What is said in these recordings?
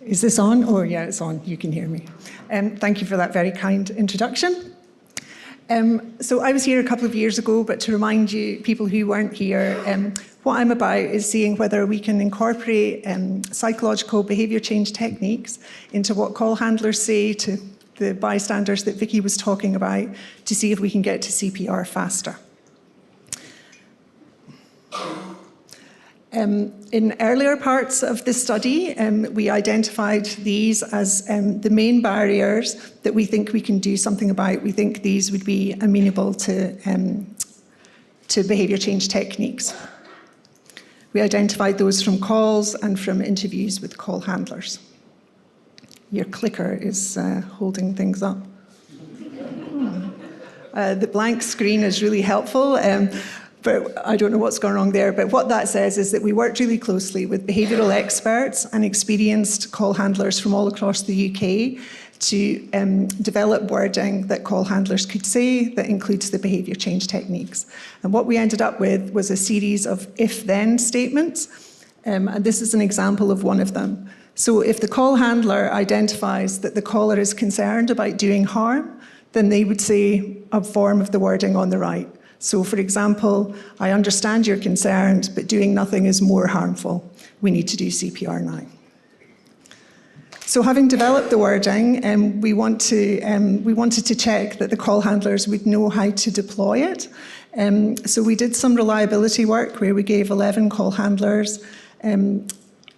Is this on? Oh, yeah, it's on. You can hear me. Thank you for that very kind introduction. So I was here a couple of years ago, but to remind you, people who weren't here, what I'm about is seeing whether we can incorporate psychological behaviour change techniques into what call handlers say to the bystanders that Vicky was talking about, to see if we can get to CPR faster. In earlier parts of the study, we identified these as the main barriers that we think we can do something about. We think these would be amenable to behaviour change techniques. We identified those from calls and from interviews with call handlers. Your clicker is holding things up. The blank screen is really helpful. But I don't know what's gone wrong there. But what that says is that we worked really closely with behavioural experts and experienced call handlers from all across the UK to develop wording that call handlers could say that includes the behaviour change techniques. And what we ended up with was a series of if-then statements. And this is an example of one of them. So if the call handler identifies that the caller is concerned about doing harm, then they would say a form of the wording on the right. So, for example, I understand you're concerned, but doing nothing is more harmful. We need to do CPR now. So having developed the wording, we wanted to check that the call handlers would know how to deploy it. So we did some reliability work where we gave 11 call handlers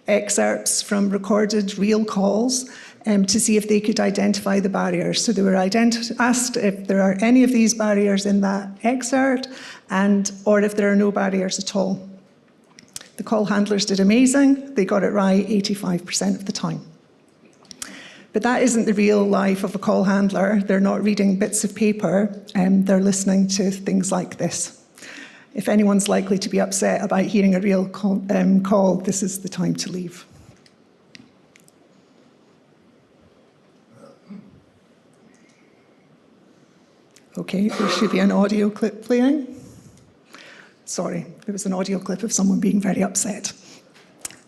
excerpts from recorded real calls to see if they could identify the barriers. So they were asked if there are any of these barriers in that excerpt, or if there are no barriers at all. The call handlers did amazing. They got it right 85% of the time. But that isn't the real life of a call handler. They're not reading bits of paper, they're listening to things like this. If anyone's likely to be upset about hearing a real call, this is the time to leave. Okay, there should be an audio clip playing. Sorry, there was an audio clip of someone being very upset.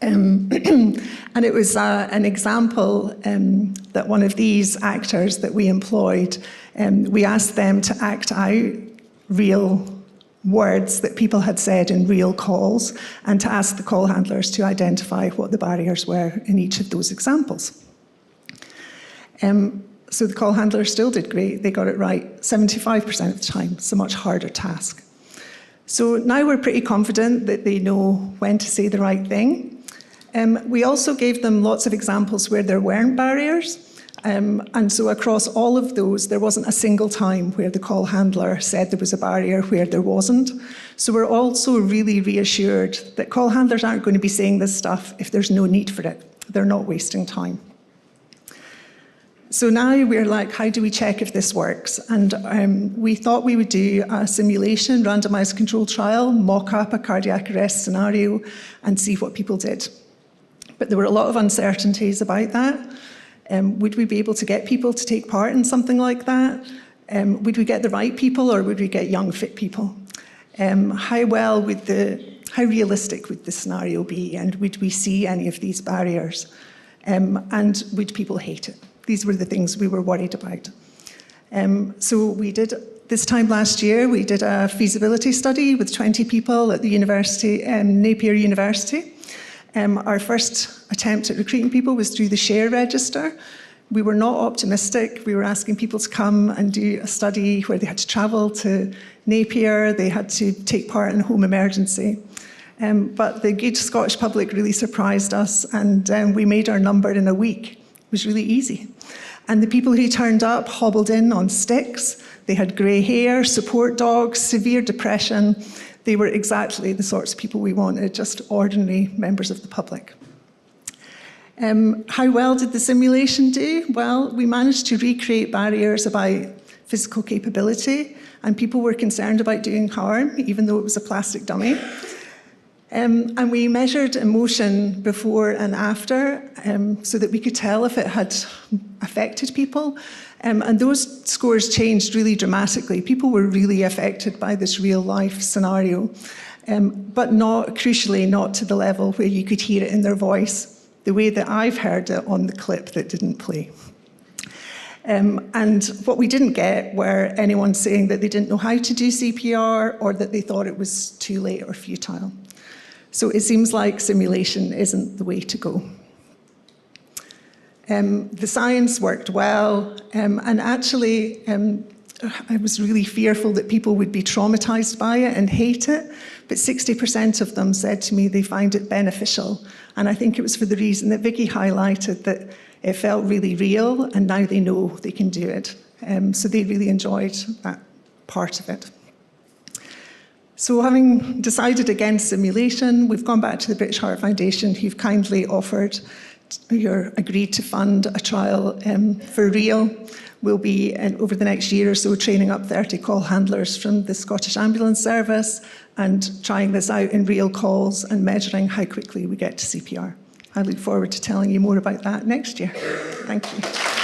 And it was an example that one of these actors that we employed, we asked them to act out real words that people had said in real calls and to ask the call handlers to identify what the barriers were in each of those examples. So the call handlers still did great. They got it right 75% of the time. It's a much harder task. So now we're pretty confident that they know when to say the right thing. We also gave them lots of examples where there weren't barriers. And so across all of those, there wasn't a single time where the call handler said there was a barrier where there wasn't. So we're also really reassured that call handlers aren't going to be saying this stuff if there's no need for it. They're not wasting time. So now we're like, how do we check if this works? And we thought we would do a simulation, randomized controlled trial, mock up a cardiac arrest scenario and see what people did. But there were a lot of uncertainties about that. Would we be able to get people to take part in something like that? Would we get the right people or would we get young, fit people? How realistic would the scenario be? And would we see any of these barriers? And would people hate it? These were the things we were worried about. So we did, this time last year, we did a feasibility study with 20 people at the university, Napier University. Our first attempt at recruiting people was through the SHARE register. We were not optimistic. We were asking people to come and do a study where they had to travel to Napier, they had to take part in a home emergency. But the good Scottish public really surprised us, and we made our number in a week. It was really easy. And the people who turned up hobbled in on sticks. They had grey hair, support dogs, severe depression. They were exactly the sorts of people we wanted, just ordinary members of the public. How well did the simulation do? Well, we managed to recreate barriers about physical capability, and people were concerned about doing harm, even though it was a plastic dummy. And we measured emotion before and after so that we could tell if it had affected people. And those scores changed really dramatically. People were really affected by this real life scenario, but crucially not to the level where you could hear it in their voice. the way that I've heard it on the clip that didn't play. And what we didn't get were anyone saying that they didn't know how to do CPR or that they thought it was too late or futile. So it seems like simulation isn't the way to go. The science worked well, and actually I was really fearful that people would be traumatized by it and hate it, but 60% of them said to me they find it beneficial. And I think it was for the reason that Vicky highlighted, that it felt really real, and now they know they can do it. So they really enjoyed that part of it. So having decided against simulation, we've gone back to the British Heart Foundation, who've kindly agreed to fund a trial for real. We'll be, over the next year or so, training up 30 call handlers from the Scottish Ambulance Service and trying this out in real calls and measuring how quickly we get to CPR. I look forward to telling you more about that next year. Thank you.